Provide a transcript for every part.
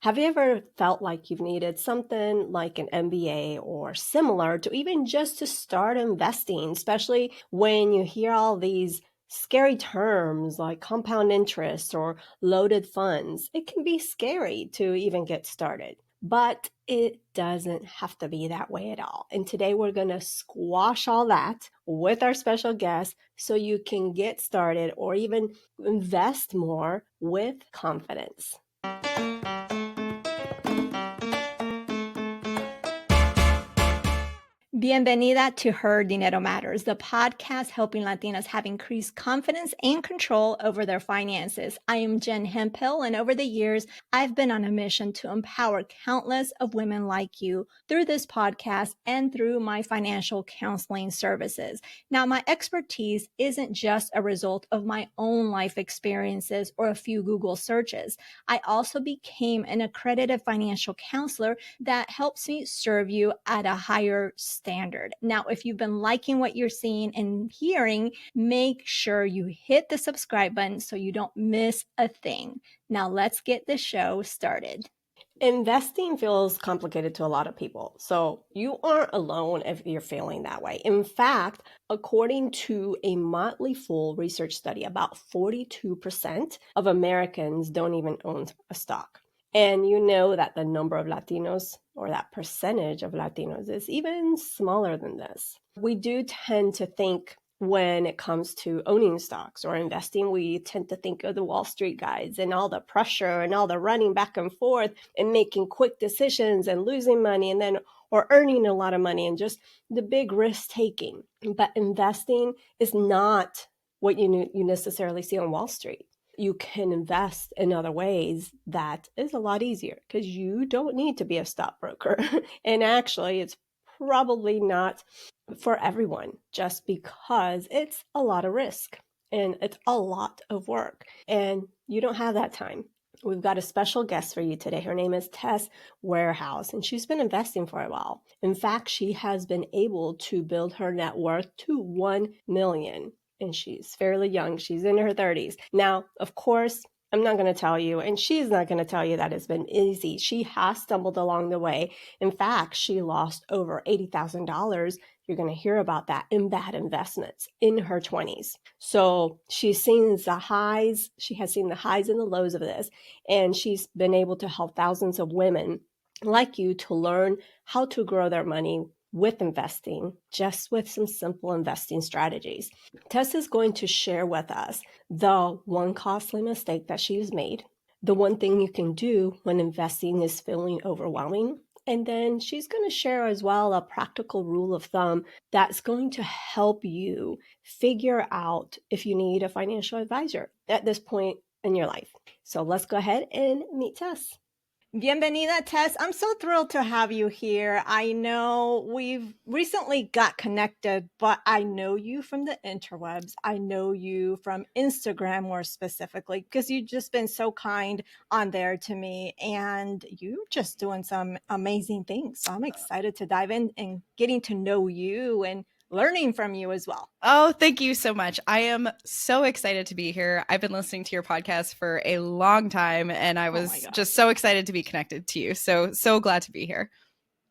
Have you ever felt like you've needed something like an MBA or similar to even just to start investing, especially when you hear all these scary terms like compound interest or loaded funds? It can be scary to even get started, but it doesn't have to be that way at all. And today we're going to squash all that with our special guest so you can get started or even invest more with confidence. Bienvenida to Her Dinero Matters, the podcast helping Latinas have increased confidence and control over their finances. I am Jen Hemphill, and over the years, I've been on a mission to empower countless of women like you through this podcast and through my financial counseling services. Now, my expertise isn't just a result of my own life experiences or a few Google searches. I also became an accredited financial counselor that helps me serve you at a higher standard. Now, if you've been liking what you're seeing and hearing, make sure you hit the subscribe button so you don't miss a thing. Now, let's get the show started. Investing feels complicated to a lot of people, so you aren't alone if you're feeling that way. In fact, according to a Motley Fool research study, about 42% of Americans don't even own a stock. And you know that the number of Latinos, or that percentage of Latinos, is even smaller than this. We do tend to think, when it comes to owning stocks or investing, we tend to think of the Wall Street guys and all the pressure and all the running back and forth and making quick decisions and losing money and then or earning a lot of money and just the big risk taking. But investing is not what you necessarily see on Wall Street. You can invest in other ways that is a lot easier because you don't need to be a stockbroker. And actually, it's probably not for everyone just because it's a lot of risk and it's a lot of work and you don't have that time. We've got a special guest for you today. Her name is Tess Warehouse, and she's been investing for a while. In fact, she has been able to build her net worth to 1 million, and she's fairly young. She's in her 30s. Now, of course, I'm not going to tell you, and she's not going to tell you that it's been easy. She has stumbled along the way. In fact, she lost over $80,000. You're going to hear about that in bad investments in her 20s. So she's seen the highs. She has seen the highs and the lows of this, and she's been able to help thousands of women like you to learn how to grow their money with investing, just with some simple investing strategies. Tess is going to share with us the one costly mistake that she's made, the one thing you can do when investing is feeling overwhelming, and then she's going to share as well a practical rule of thumb that's going to help you figure out if you need a financial advisor at this point in your life. So let's go ahead and meet Tess. Bienvenida, Tess. I'm so thrilled to have you here. I know we've recently got connected, but I know you from the interwebs. I know you from Instagram more specifically because you've just been so kind on there to me and you're just doing some amazing things. So I'm excited to dive in and getting to know you and learning from you as well. Oh, thank you so much. I am so excited to be here. I've been listening to your podcast for a long time, and I was just so excited to be connected to you. So glad to be here.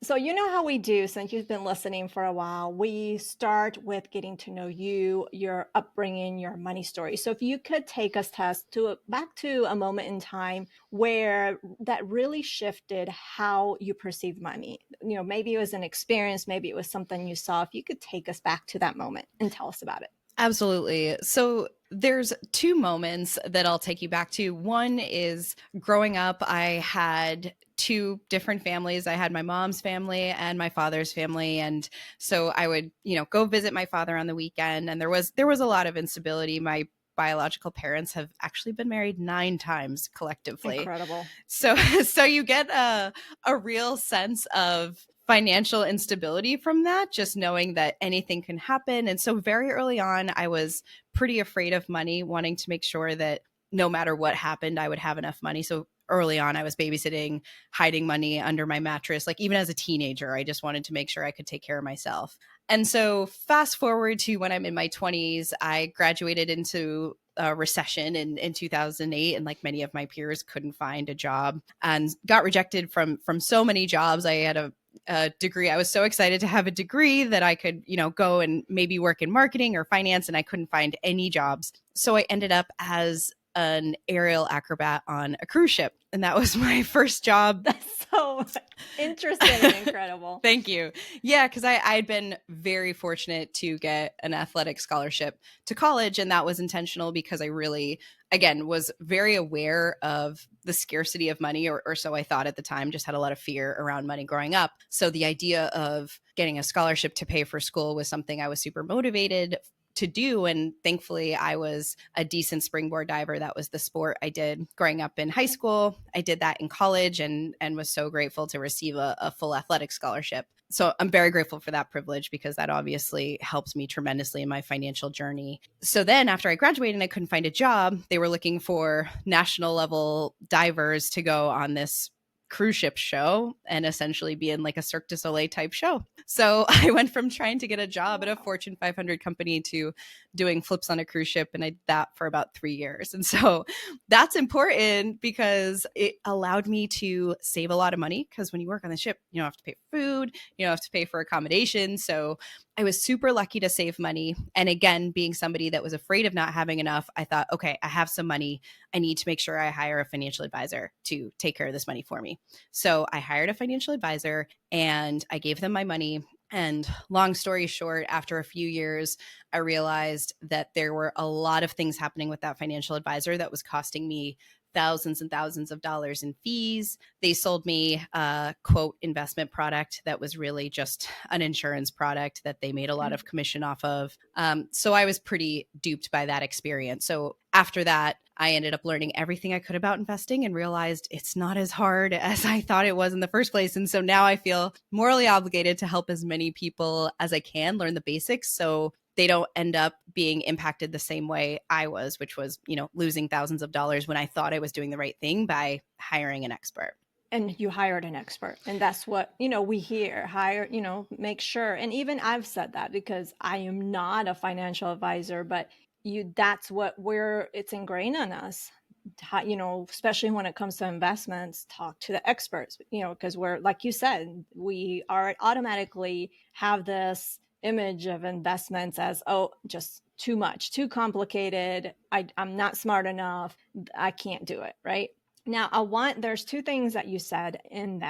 So you know how we do, since you've been listening for a while, we start with getting to know you, your upbringing, your money story. So if you could take us, Tess, back to a moment in time where that really shifted how you perceive money. You know, maybe it was an experience, maybe it was something you saw. If you could take us back to that moment and tell us about it. Absolutely. So there's two moments that I'll take you back to. One is growing up, I had two different families. I had my mom's family and my father's family. And so I would, go visit my father on the weekend. And there was a lot of instability. My biological parents have actually been married 9 times collectively. Incredible. So you get a real sense of financial instability from that, just knowing that anything can happen. And so very early on, I was pretty afraid of money, wanting to make sure that no matter what happened, I would have enough money. So early on, I was babysitting, hiding money under my mattress. Like even as a teenager, I just wanted to make sure I could take care of myself. And so fast forward to when I'm in my 20s, I graduated into a recession in 2008, and like many of my peers couldn't find a job and got rejected from so many jobs. I had a degree. I was so excited to have a degree that I could, go and maybe work in marketing or finance, and I couldn't find any jobs. So I ended up as an aerial acrobat on a cruise ship. And that was my first job. That's so interesting and incredible. Thank you. Yeah, because I'd been very fortunate to get an athletic scholarship to college. And that was intentional because I really, again, was very aware of the scarcity of money, or so I thought at the time, just had a lot of fear around money growing up. So the idea of getting a scholarship to pay for school was something I was super motivated to do. And thankfully, I was a decent springboard diver. That was the sport I did growing up in high school. I did that in college and was so grateful to receive a full athletic scholarship. So I'm very grateful for that privilege because that obviously helped me tremendously in my financial journey. So then after I graduated and I couldn't find a job, they were looking for national level divers to go on this cruise ship show and essentially be in like a Cirque du Soleil type show. So I went from trying to get a job at a Fortune 500 company to doing flips on a cruise ship. And I did that for about 3 years. And so that's important because it allowed me to save a lot of money, because when you work on the ship, you don't have to pay for food, you don't have to pay for accommodation. So I was super lucky to save money. And again, being somebody that was afraid of not having enough, I thought, okay, I have some money. I need to make sure I hire a financial advisor to take care of this money for me. So I hired a financial advisor and I gave them my money. And long story short, after a few years, I realized that there were a lot of things happening with that financial advisor that was costing me thousands and thousands of dollars in fees. They sold me a quote investment product that was really just an insurance product that they made a lot of commission off of. So I was pretty duped by that experience. So after that, I ended up learning everything I could about investing and realized it's not as hard as I thought it was in the first place. And so now I feel morally obligated to help as many people as I can learn the basics so they don't end up being impacted the same way I was, which was, losing thousands of dollars when I thought I was doing the right thing by hiring an expert. And you hired an expert. And that's what, we hear, hire, make sure. And even I've said that because I am not a financial advisor, but that's what it's ingrained on us, especially when it comes to investments, talk to the experts, because we're, like you said, we are automatically have this image of investments as, just too much, too complicated. I'm not smart enough. I can't do it. Right. Now, there's two things that you said in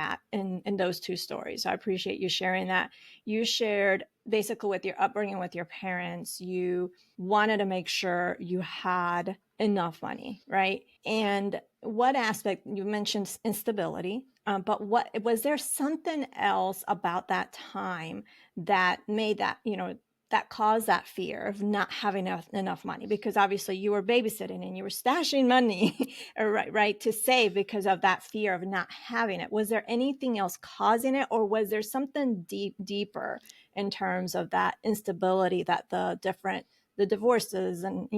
those two stories. So I appreciate you sharing that. You shared basically with your upbringing with your parents, you wanted to make sure you had enough money, right? And what aspect, you mentioned instability, but what was there something else about that time that made that, that caused that fear of not having enough money? Because obviously you were babysitting and you were stashing money, right, to save because of that fear of not having it. Was there anything else causing it, or was there something deeper in terms of that instability that the divorces and,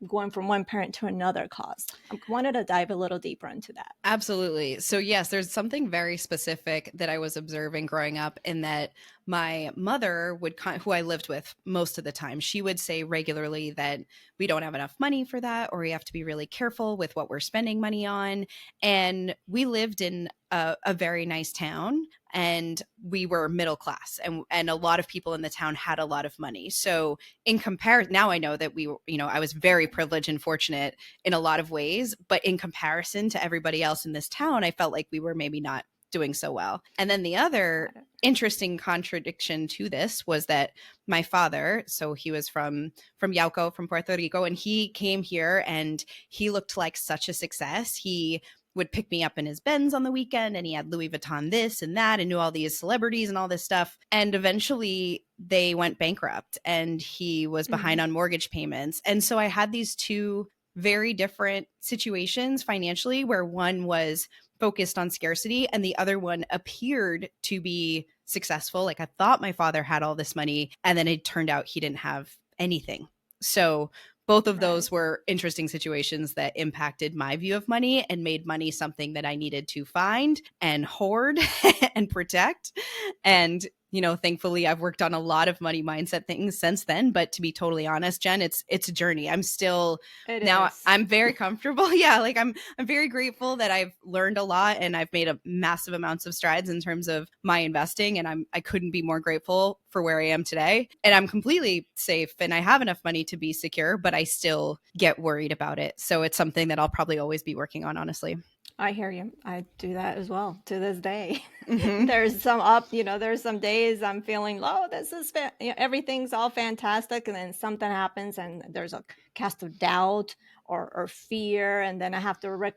going from one parent to another caused? I wanted to dive a little deeper into that. Absolutely. So yes, there's something very specific that I was observing growing up, in that my mother who I lived with most of the time, she would say regularly that we don't have enough money for that, or we have to be really careful with what we're spending money on. And we lived in a very nice town, and we were middle class, and a lot of people in the town had a lot of money. So in comparison, now I know that I was very privileged and fortunate in a lot of ways, but in comparison to everybody else in this town, I felt like we were maybe not doing so well. And then the other interesting contradiction to this was that my father, so he was from Yauco, from Puerto Rico, and he came here and he looked like such a success. He would pick me up in his Benz on the weekend, and he had Louis Vuitton this and that, and knew all these celebrities and all this stuff. And eventually they went bankrupt, and he was behind on mortgage payments. And so I had these two very different situations financially, where one was focused on scarcity and the other one appeared to be successful. Like I thought my father had all this money, and then it turned out he didn't have anything. So both of those were interesting situations that impacted my view of money and made money something that I needed to find and hoard and protect. And thankfully I've worked on a lot of money mindset things since then. But to be totally honest, Jen, it's a journey. I'm still I'm very comfortable. Yeah. Like I'm very grateful that I've learned a lot and I've made a massive amounts of strides in terms of my investing. And I couldn't be more grateful for where I am today. And I'm completely safe and I have enough money to be secure, but I still get worried about it. So it's something that I'll probably always be working on, honestly. I hear you. I do that as well to this day. Mm-hmm. There's some up, there's some days I'm feeling low. This is everything's all fantastic, and then something happens, and there's a cast of doubt or fear, and then I have to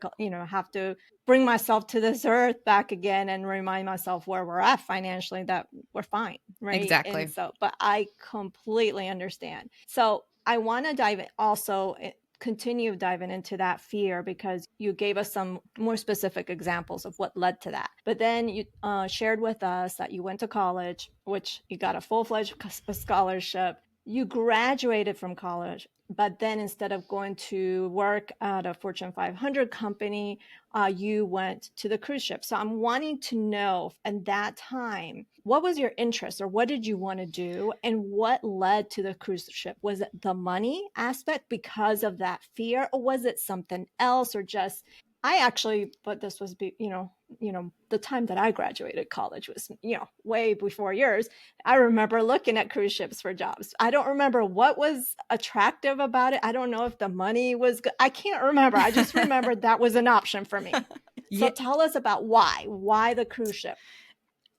have to bring myself to this earth back again and remind myself where we're at financially, that we're fine, right? Exactly. And so, but I completely understand. So I want to dive in also. Continue diving into that fear, because you gave us some more specific examples of what led to that. But then you shared with us that you went to college, which you got a full-fledged scholarship. You graduated from college, but then instead of going to work at a Fortune 500 company, you went to the cruise ship. So I'm wanting to know, at that time, what was your interest, or what did you want to do, and what led to the cruise ship? Was it the money aspect because of that fear, or was it something else, or just but this was, the time that I graduated college was, way before yours. I remember looking at cruise ships for jobs. I don't remember what was attractive about it. I don't know if the money was good. I can't remember. I just remembered that was an option for me. So tell us about why the cruise ship?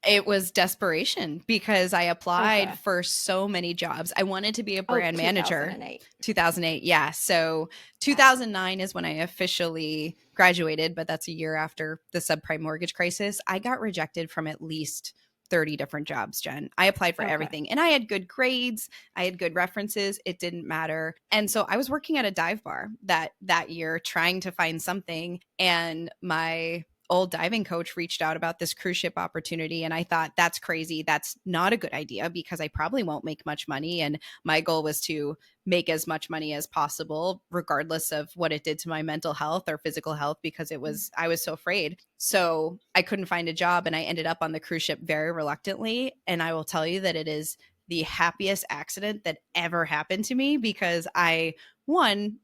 It was desperation, because I applied for so many jobs. I wanted to be a brand manager. 2008. Yeah. So 2009 is when I officially graduated, but that's a year after the subprime mortgage crisis. I got rejected from at least 30 different jobs, Jen. I applied for everything, and I had good grades. I had good references. It didn't matter. And so I was working at a dive bar that year trying to find something. And my old diving coach reached out about this cruise ship opportunity. And I thought, that's crazy. That's not a good idea, because I probably won't make much money. And my goal was to make as much money as possible, regardless of what it did to my mental health or physical health, because I was so afraid. So I couldn't find a job, and I ended up on the cruise ship very reluctantly. And I will tell you that it is the happiest accident that ever happened to me, because I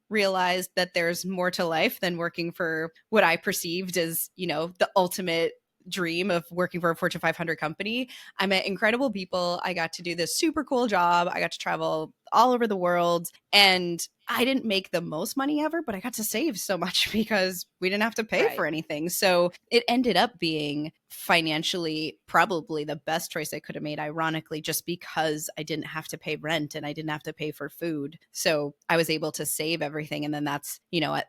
realized that there's more to life than working for what I perceived as, the ultimate dream of working for a Fortune 500 company. I met incredible people. I got to do this super cool job. I got to travel all over the world, and I didn't make the most money ever, but I got to save so much because we didn't have to pay for anything. So it ended up being financially probably the best choice I could have made, ironically, just because I didn't have to pay rent and I didn't have to pay for food. So I was able to save everything. And then that's,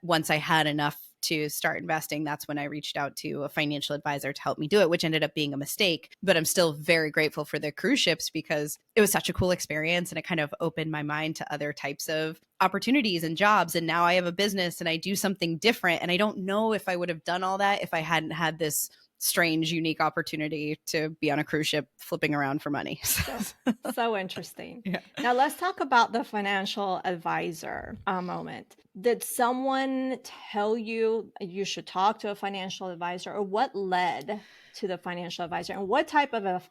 once I had enough to start investing, that's when I reached out to a financial advisor to help me do it, which ended up being a mistake. But I'm still very grateful for the cruise ships, because it was such a cool experience, and it kind of opened my mind to other types of opportunities and jobs. And now I have a business and I do something different. And I don't know if I would have done all that if I hadn't had this strange, unique opportunity to be on a cruise ship flipping around for money. So interesting. Yeah. Now let's talk about the financial advisor moment. Did someone tell you you should talk to a financial advisor, or what led to the financial advisor, and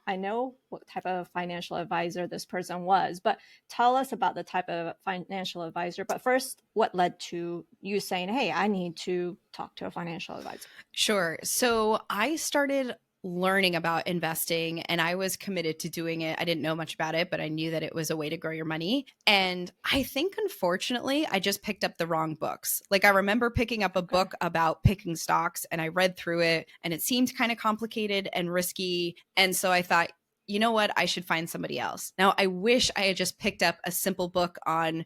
I know what type of financial advisor this person was, but tell us about the type of financial advisor. But first, what led to you saying, hey, I need to talk to a financial advisor? Sure. So I started learning about investing, and I was committed to doing it. I didn't know much about it, but I knew that it was a way to grow your money. And I think, unfortunately, I just picked up the wrong books. Like, I remember picking up a book about picking stocks, and I read through it, and it seemed kind of complicated and risky. And so I thought, you know what? I should find somebody else. Now, I wish I had just picked up a simple book on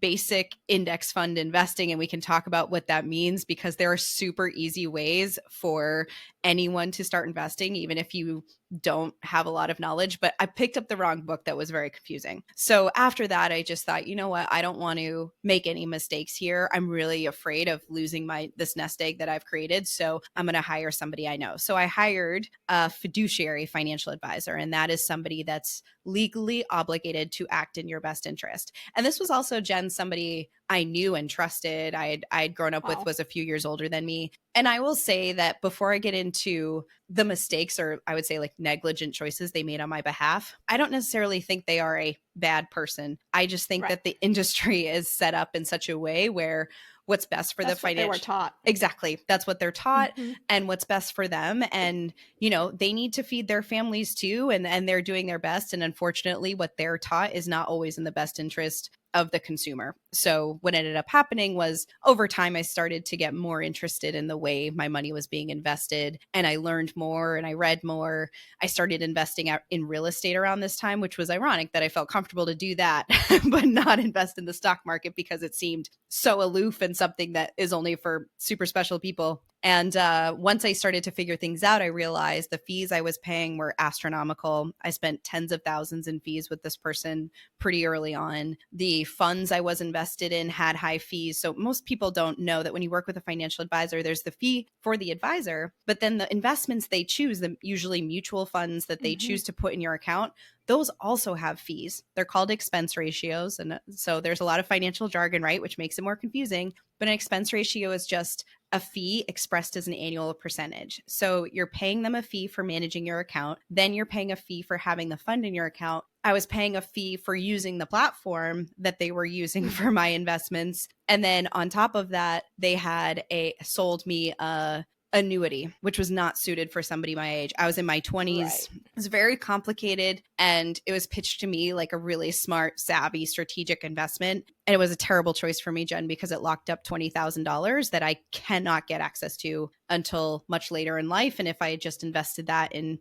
basic index fund investing, and we can talk about what that means, because there are super easy ways for anyone to start investing, even if you don't have a lot of knowledge. But I picked up the wrong book that was very confusing. So after that, I just thought, you know what? I don't want to make any mistakes here. I'm really afraid of losing this nest egg that I've created. So I'm going to hire somebody I know. So I hired a fiduciary financial advisor, and that is somebody that's legally obligated to act in your best interest. And this was also, Jen, somebody I knew and trusted. I'd grown up with, was a few years older than me. And I will say that before I get into the mistakes, or I would say like negligent choices they made on my behalf, I don't necessarily think they are a bad person. I just think Right. that the industry is set up in such a way where what's best for That's the what they were financial. taught. Exactly. That's what they're taught Mhm. and what's best for them. And, they need to feed their families too. And they're doing their best. And unfortunately, what they're taught is not always in the best interest of the consumer. So what ended up happening was over time, I started to get more interested in the way my money was being invested. And I learned more and I read more. I started investing out in real estate around this time, which was ironic that I felt comfortable to do that, but not invest in the stock market because it seemed so aloof and something that is only for super special people. And once I started to figure things out, I realized the fees I was paying were astronomical. I spent tens of thousands in fees with this person pretty early on. The funds I was invested in had high fees. So most people don't know that when you work with a financial advisor, there's the fee for the advisor, but then the investments they choose, the usually mutual funds that they choose to put in your account, those also have fees. They're called expense ratios. And so there's a lot of financial jargon, right, which makes it more confusing. But an expense ratio is just a fee expressed as an annual percentage. So you're paying them a fee for managing your account. Then you're paying a fee for having the fund in your account. I was paying a fee for using the platform that they were using for my investments. And then on top of that, they had sold me a annuity, which was not suited for somebody my age. I was in my 20s. Right. It was very complicated. And it was pitched to me like a really smart, savvy, strategic investment. And it was a terrible choice for me, Jen, because it locked up $20,000 that I cannot get access to until much later in life. And if I had just invested that in,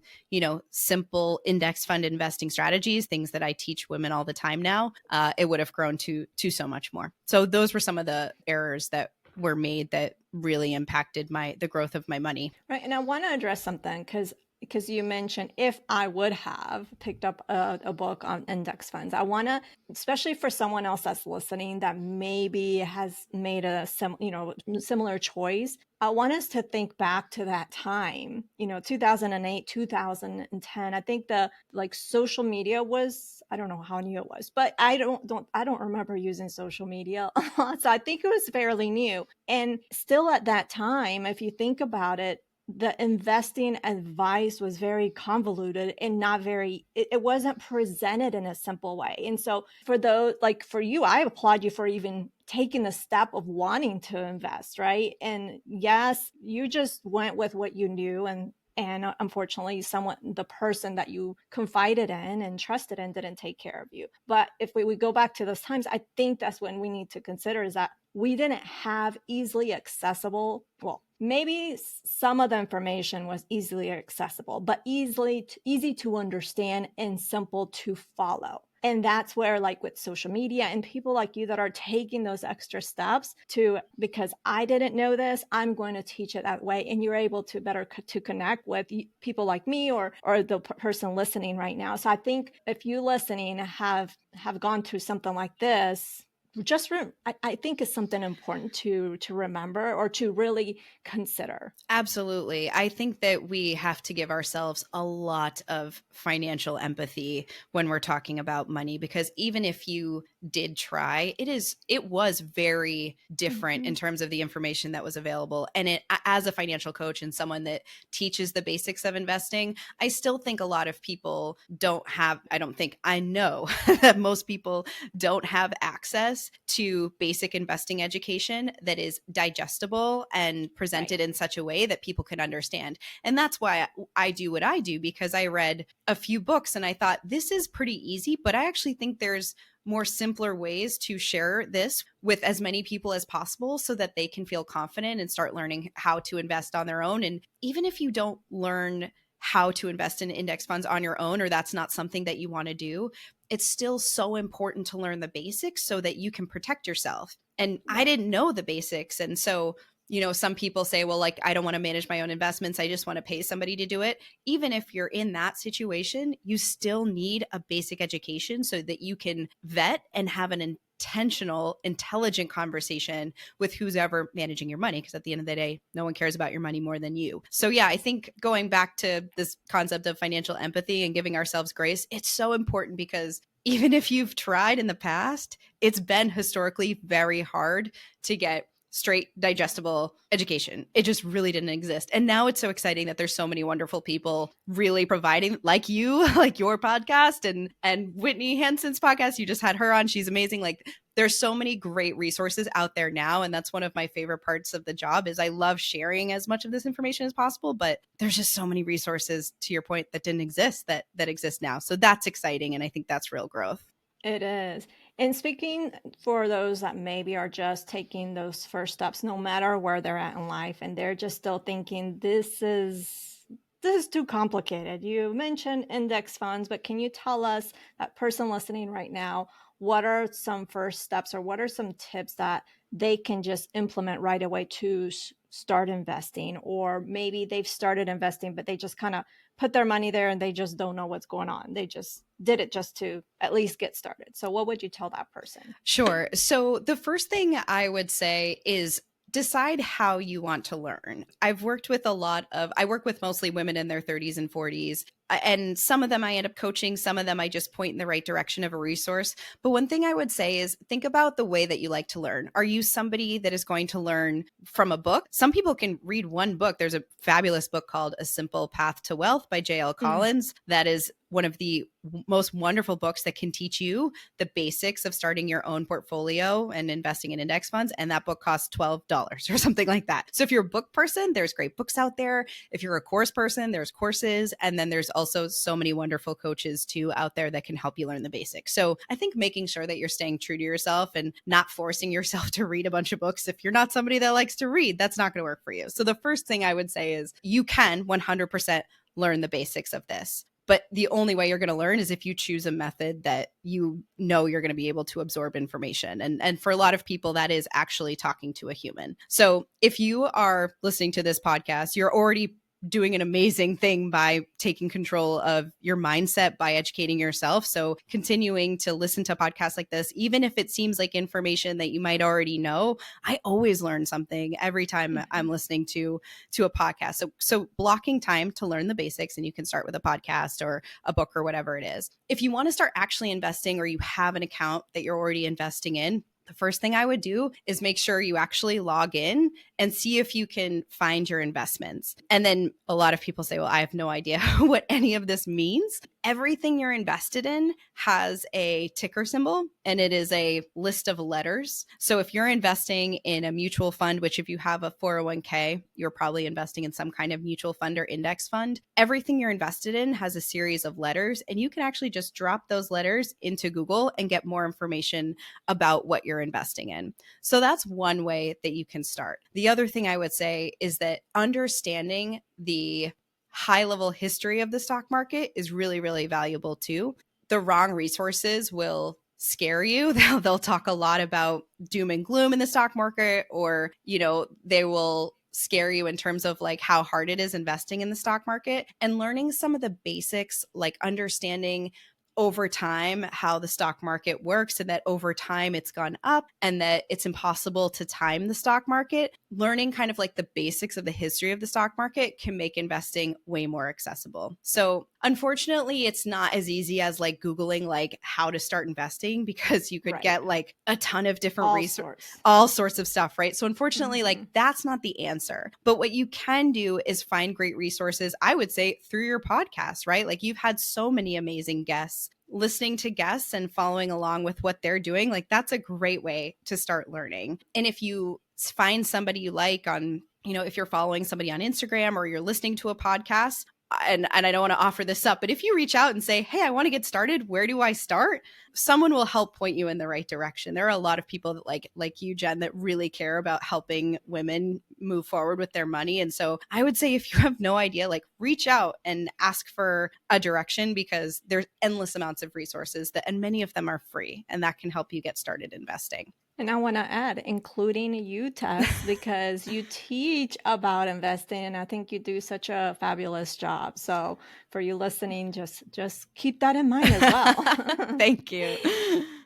simple index fund investing strategies, things that I teach women all the time now, it would have grown to so much more. So those were some of the errors that were made that really impacted the growth of my money. Right. And I want to address something because you mentioned if I would have picked up a book on index funds, I want to, especially for someone else that's listening that maybe has made a similar choice, I want us to think back to that time, 2008, 2010. I think the social media was, I don't know how new it was, but I don't remember using social media a lot. So I think it was fairly new. And still at that time, if you think about it, the investing advice was very convoluted and not very, it wasn't presented in a simple way. And so for those, like for you, I applaud you for even taking the step of wanting to invest, right? And yes, you just went with what you knew, and unfortunately the person that you confided in and trusted in didn't take care of you. But if we go back to those times, I think that's when we need to consider is that we didn't have easily accessible, well, maybe some of the information was easily accessible, but easy to understand and simple to follow. And that's where, like with social media and people like you that are taking those extra steps because I didn't know this, I'm going to teach it that way. And you're able to better to connect with people like me or the person listening right now. So I think if you listening have gone through something like this, I think is something important to remember or to really consider. Absolutely. I think that we have to give ourselves a lot of financial empathy when we're talking about money, because even if you did try, it was very different in terms of the information that was available. And as a financial coach and someone that teaches the basics of investing, I still think a lot of people I know that most people don't have access to basic investing education that is digestible and presented in such a way that people can understand. And that's why I do what I do, because I read a few books and I thought this is pretty easy, but I actually think there's more simpler ways to share this with as many people as possible so that they can feel confident and start learning how to invest on their own. And even if you don't learn how to invest in index funds on your own, or that's not something that you want to do, it's still so important to learn the basics so that you can protect yourself. And I didn't know the basics. And so, some people say, well, like, I don't want to manage my own investments, I just want to pay somebody to do it. Even if you're in that situation, you still need a basic education so that you can vet and have an intentional, intelligent conversation with who's ever managing your money. Because at the end of the day, no one cares about your money more than you. So yeah, I think going back to this concept of financial empathy and giving ourselves grace, it's so important, because even if you've tried in the past, it's been historically very hard to get straight digestible education. It just really didn't exist. And now it's so exciting that there's so many wonderful people really providing, like you, like your podcast and Whitney Hanson's podcast. You just had her on. She's amazing. Like there's so many great resources out there now. And that's one of my favorite parts of the job is I love sharing as much of this information as possible, but there's just so many resources, to your point, that didn't exist that exist now. So that's exciting. And I think that's real growth. It is. And speaking for those that maybe are just taking those first steps, no matter where they're at in life, and they're just still thinking this is too complicated. You mentioned index funds, but can you tell us, that person listening right now, what are some first steps or what are some tips that they can just implement right away to start investing? Or maybe they've started investing, but they just kind of put their money there and they just don't know what's going on. They just did it just to at least get started. So what would you tell that person? Sure. So the first thing I would say is decide how you want to learn. I work with mostly women in their 30s and 40s. And some of them I end up coaching, some of them I just point in the right direction of a resource. But one thing I would say is think about the way that you like to learn. Are you somebody that is going to learn from a book? Some people can read one book. There's a fabulous book called A Simple Path to Wealth by J.L. Collins. That is one of the most wonderful books that can teach you the basics of starting your own portfolio and investing in index funds. And that book costs $12 or something like that. So if you're a book person, there's great books out there. If you're a course person, there's courses. And then there's also so many wonderful coaches too out there that can help you learn the basics. So I think making sure that you're staying true to yourself and not forcing yourself to read a bunch of books. If you're not somebody that likes to read, that's not going to work for you. So the first thing I would say is you can 100% learn the basics of this. But the only way you're going to learn is if you choose a method that you know you're going to be able to absorb information. And for a lot of people, that is actually talking to a human. So if you are listening to this podcast, you're already doing an amazing thing by taking control of your mindset by educating yourself. So continuing to listen to podcasts like this, even if it seems like information that you might already know, I always learn something every time I'm listening to a podcast. So blocking time to learn the basics, and you can start with a podcast or a book or whatever it is. If you want to start actually investing, or you have an account that you're already investing in, the first thing I would do is make sure you actually log in and see if you can find your investments. And then a lot of people say, well, I have no idea what any of this means. Everything you're invested in has a ticker symbol, and it is a list of letters. So if you're investing in a mutual fund, which if you have a 401k, you're probably investing in some kind of mutual fund or index fund, everything you're invested in has a series of letters, and you can actually just drop those letters into Google and get more information about what you're investing in. So that's one way that you can start. The other thing I would say is that understanding the high level history of the stock market is really, really valuable too. The wrong resources will scare you. They'll talk a lot about doom and gloom in the stock market, or, they will scare you in terms of like how hard it is investing in the stock market. And learning some of the basics, like understanding over time how the stock market works, and that over time it's gone up, and that it's impossible to time the stock market. Learning kind of like the basics of the history of the stock market can make investing way more accessible. So unfortunately, it's not as easy as like Googling like how to start investing, because you could get like a ton of different resources, all sorts of stuff, right? So unfortunately, like that's not the answer. But what you can do is find great resources, I would say, through your podcast, right? Like you've had so many amazing guests. Listening to guests and following along with what they're doing, like that's a great way to start learning. And if you find somebody you like on, if you're following somebody on Instagram or you're listening to a podcast, and I don't want to offer this up, but if you reach out and say, hey, I want to get started, where do I start? Someone will help point you in the right direction. There are a lot of people that like you, Jen, that really care about helping women move forward with their money. And so I would say if you have no idea, like reach out and ask for a direction, because there's endless amounts of resources and many of them are free, and that can help you get started investing. And I want to add, including you, Tess, because you teach about investing, and I think you do such a fabulous job. So for you listening, just keep that in mind as well. Thank you.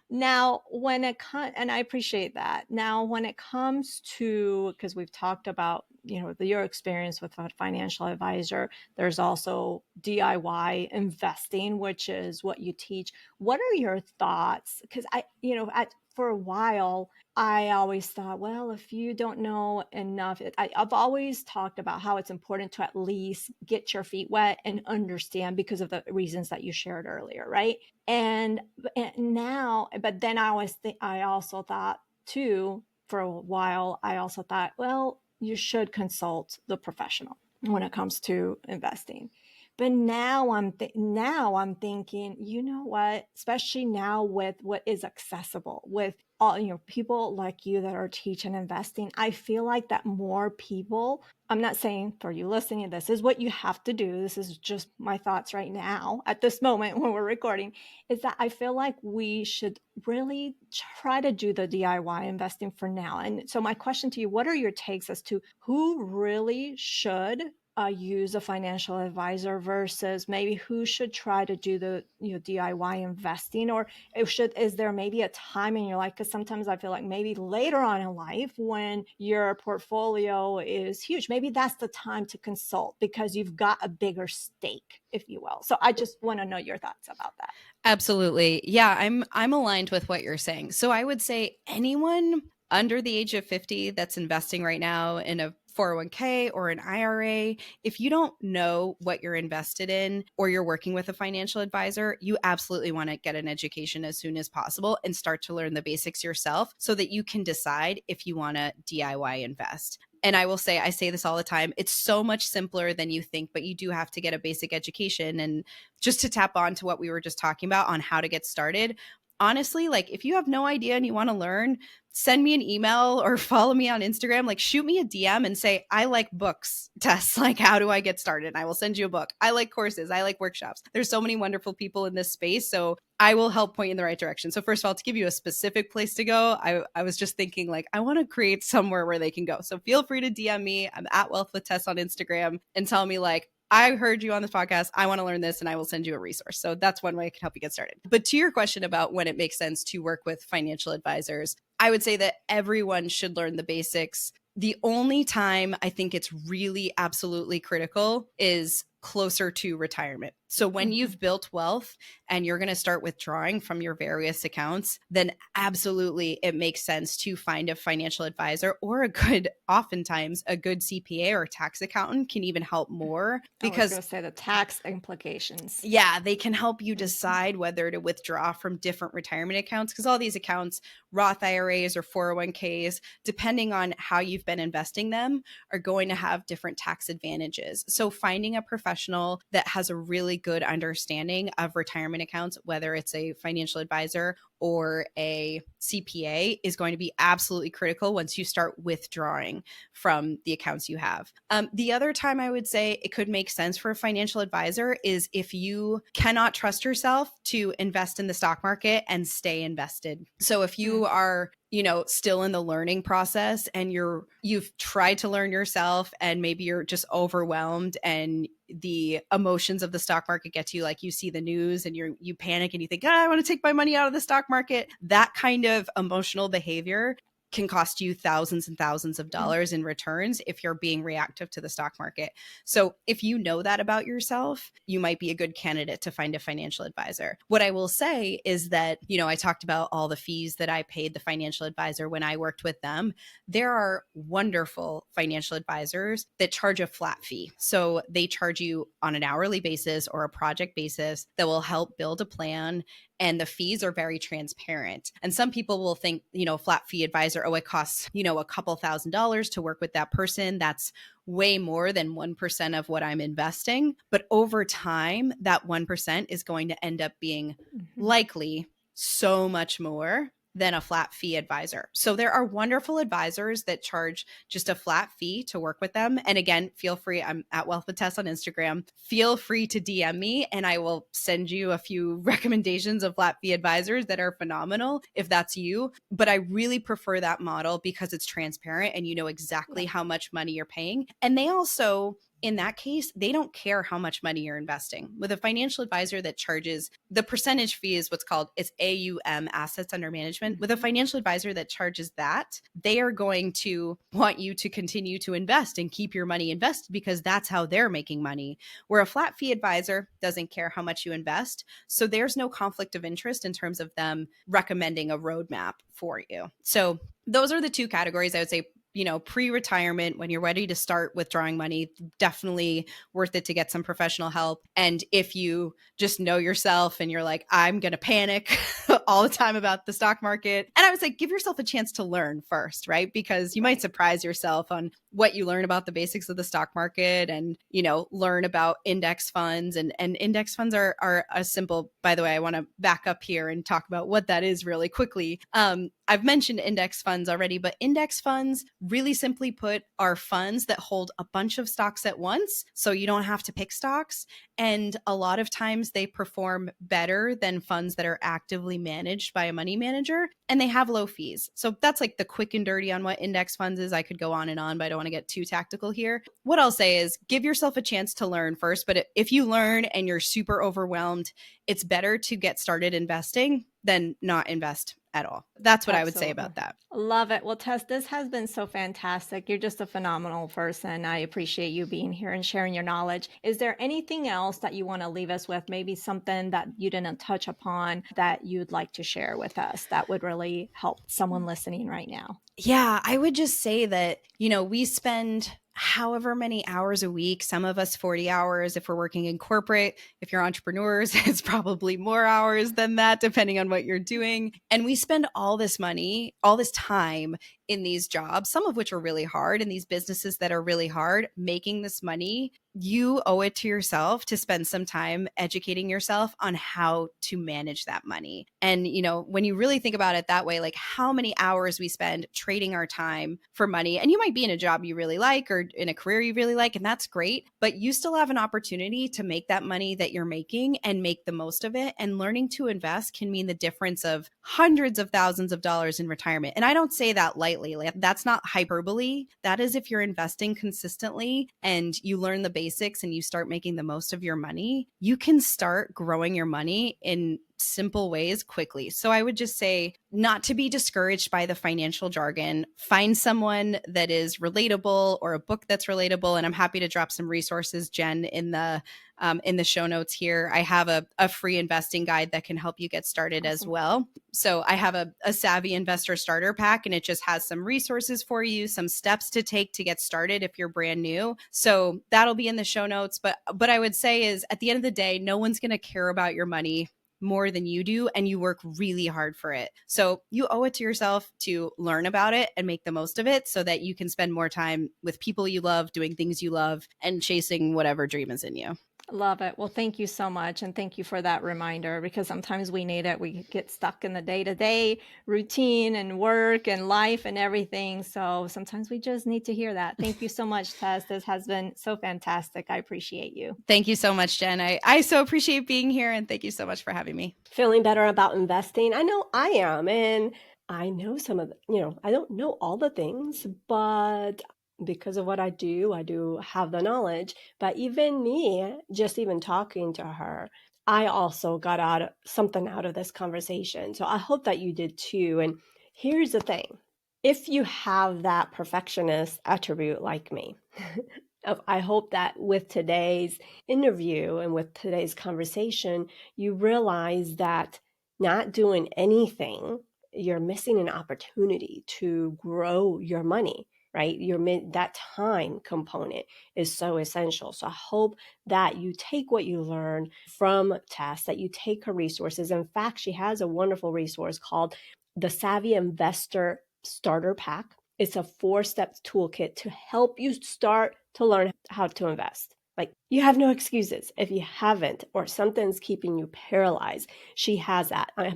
Now, and I appreciate that. Now, when it comes to, because we've talked about, your experience with a financial advisor, there's also DIY investing, which is what you teach. What are your thoughts? Because for a while, I always thought, well, if you don't know enough, I've always talked about how it's important to at least get your feet wet and understand because of the reasons that you shared earlier, right? And now, but then I also thought too, for a while, I also thought, well, you should consult the professional when it comes to investing. But now I'm thinking, you know what? Especially now with what is accessible, with all people like you that are teaching investing, I feel like that more people. I'm not saying for you listening, this is what you have to do. This is just my thoughts right now at this moment when we're recording. Is that I feel like we should really try to do the DIY investing for now. And so my question to you, what are your takes as to who really should use a financial advisor versus maybe who should try to do the DIY investing, or is there maybe a time in your life, because sometimes I feel like maybe later on in life when your portfolio is huge, maybe that's the time to consult because you've got a bigger stake, if you will. So I just want to know your thoughts about that. Absolutely. Yeah, I'm aligned with what you're saying. So I would say anyone under the age of 50 that's investing right now in a 401k or an IRA, if you don't know what you're invested in or you're working with a financial advisor, you absolutely want to get an education as soon as possible and start to learn the basics yourself so that you can decide if you want to DIY invest. And I will say, I say this all the time, it's so much simpler than you think, but you do have to get a basic education. And just to tap on to what we were just talking about on how to get started, honestly, like if you have no idea and you want to learn, send me an email or follow me on Instagram, like shoot me a DM and say, I like books, Tess, like how do I get started? And I will send you a book. I like courses. I like workshops. There's so many wonderful people in this space. So I will help point you in the right direction. So first of all, to give you a specific place to go, I was just thinking like, I want to create somewhere where they can go. So feel free to DM me. I'm at Wealth with Tess on Instagram and tell me like, I heard you on this podcast. I want to learn this and I will send you a resource. So that's one way I can help you get started. But to your question about when it makes sense to work with financial advisors, I would say that everyone should learn the basics. The only time I think it's really absolutely critical is closer to retirement. So when you've built wealth and you're going to start withdrawing from your various accounts, then absolutely it makes sense to find a financial advisor or oftentimes a good CPA or tax accountant can even help more because I was going to say the tax implications. Yeah, they can help you decide whether to withdraw from different retirement accounts because all these accounts, Roth IRAs or 401ks, depending on how you've been investing them, are going to have different tax advantages. So finding a professional that has a really good understanding of retirement accounts, whether it's a financial advisor or a CPA, is going to be absolutely critical once you start withdrawing from the accounts you have. The other time I would say it could make sense for a financial advisor is if you cannot trust yourself to invest in the stock market and stay invested. So if you are still in the learning process and you've tried to learn yourself and maybe you're just overwhelmed and the emotions of the stock market get to you, like you see the news and you panic and you think, I want to take my money out of the stock market. That kind of emotional behavior can cost you thousands and thousands of dollars in returns if you're being reactive to the stock market. So if you know that about yourself, you might be a good candidate to find a financial advisor. What I will say is that, I talked about all the fees that I paid the financial advisor when I worked with them. There are wonderful financial advisors that charge a flat fee. So they charge you on an hourly basis or a project basis that will help build a plan. And the fees are very transparent. And some people will think, flat fee advisor, it costs, a couple $1,000s to work with that person. That's way more than 1% of what I'm investing. But over time, that 1% is going to end up being likely so much more than a flat fee advisor. So there are wonderful advisors that charge just a flat fee to work with them. And again, feel free, I'm at Wealth with Tess on Instagram. Feel free to DM me and I will send you a few recommendations of flat fee advisors that are phenomenal if that's you. But I really prefer that model because it's transparent and you know exactly how much money you're paying. And they also, in that case, they don't care how much money you're investing. With a financial advisor that charges, the percentage fee is what's called, it's AUM, assets under management. With a financial advisor that charges that, they are going to want you to continue to invest and keep your money invested because that's how they're making money. Where a flat fee advisor doesn't care how much you invest. So there's no conflict of interest in terms of them recommending a roadmap for you. So those are the two categories I would say. Pre-retirement, when you're ready to start withdrawing money, definitely worth it to get some professional help. And if you just know yourself and you're like, I'm going to panic all the time about the stock market, and I would say give yourself a chance to learn first, right? Because you might surprise yourself on what you learn about the basics of the stock market, and, learn about index funds. And index funds are a simple, by the way, I want to back up here and talk about what that is really quickly. I've mentioned index funds already, but index funds, really simply put, are funds that hold a bunch of stocks at once. So you don't have to pick stocks. And a lot of times they perform better than funds that are actively managed by a money manager, and they have low fees. So that's like the quick and dirty on what index funds is. I could go on, but I don't want to get too tactical here. What I'll say is give yourself a chance to learn first. But if you learn and you're super overwhelmed, it's better to get started investing than not invest at all. That's what I would say about that. Love it. Well, Tess, this has been so fantastic. You're just a phenomenal person. I appreciate you being here and sharing your knowledge. Is there anything else that you want to leave us with? Maybe something that you didn't touch upon that you'd like to share with us that would really help someone listening right now? Yeah, I would just say that, we spend however many hours a week, some of us 40 hours if we're working in corporate. If you're entrepreneurs, it's probably more hours than that, depending on what you're doing. And we spend all this money, all this time in these jobs, some of which are really hard, and these businesses that are really hard, making this money. You owe it to yourself to spend some time educating yourself on how to manage that money. And, when you really think about it that way, like how many hours we spend trading our time for money, and you might be in a job you really like or in a career you really like, and that's great, but you still have an opportunity to make that money that you're making and make the most of it. And learning to invest can mean the difference of hundreds of thousands of dollars in retirement. And I don't say that lightly. Like, that's not hyperbole. That is if you're investing consistently and you learn the basics and you start making the most of your money, you can start growing your money in simple ways quickly. So I would just say not to be discouraged by the financial jargon. Find someone that is relatable or a book that's relatable. And I'm happy to drop some resources, Jen, in the show notes here. I have a free investing guide that can help you get started as well. So I have a savvy investor starter pack, and it just has some resources for you, some steps to take to get started if you're brand new. So that'll be in the show notes. But I would say is at the end of the day, no one's going to care about your money more than you do, and you work really hard for it. So you owe it to yourself to learn about it and make the most of it so that you can spend more time with people you love, doing things you love, and chasing whatever dream is in you. Love it. Well, thank you so much. And thank you for that reminder, because sometimes we need it. We get stuck in the day-to-day routine and work and life and everything. So sometimes we just need to hear that. Thank you so much, Tess. This has been so fantastic. I appreciate you. Thank you so much, Jen. I so appreciate being here, and thank you so much for having me. Feeling better about investing? I know I am. And I know some of the, I don't know all the things, but because of what I do have the knowledge. But even me, just even talking to her, I also got something out of this conversation. So I hope that you did too. And here's the thing. If you have that perfectionist attribute like me, I hope that with today's interview and with today's conversation, you realize that not doing anything, you're missing an opportunity to grow your money, right? That time component is so essential. So I hope that you take what you learn from Tess, that you take her resources. In fact, she has a wonderful resource called the Savvy Investor Starter Pack. It's a 4-step toolkit to help you start to learn how to invest. Like, you have no excuses if you haven't, or something's keeping you paralyzed. She has that. I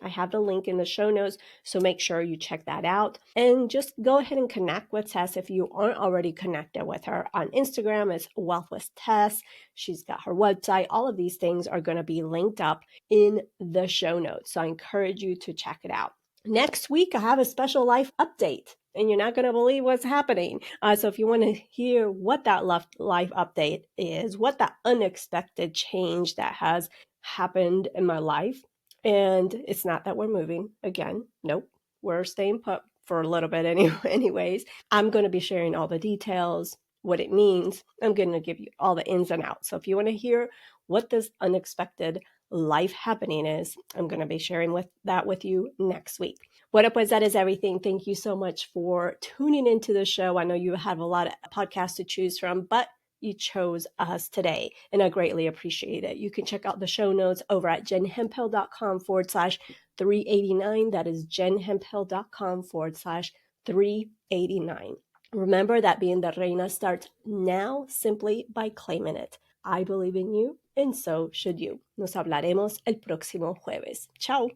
have the link in the show notes, so make sure you check that out. And just go ahead and connect with Tess if you aren't already connected with her. On Instagram, it's Wealth with Tess. She's got her website. All of these things are going to be linked up in the show notes. So I encourage you to check it out. Next week, I have a special life update, and you're not going to believe what's happening. So if you want to hear what that life update is, what that unexpected change that has happened in my life, and it's not that we're moving again. Nope, we're staying put for a little bit anyways. I'm going to be sharing all the details, what it means. I'm going to give you all the ins and outs. So if you want to hear what this unexpected life happening is. I'm going to be sharing that with you next week. Bueno, pues that is everything. Thank you so much for tuning into the show. I know you have a lot of podcasts to choose from, but you chose us today, and I greatly appreciate it. You can check out the show notes over at jenhemphill.com/389. That is jenhemphill.com/389. Remember that being the reina starts now simply by claiming it. I believe in you, and so should you. Nos hablaremos el próximo jueves. Chao.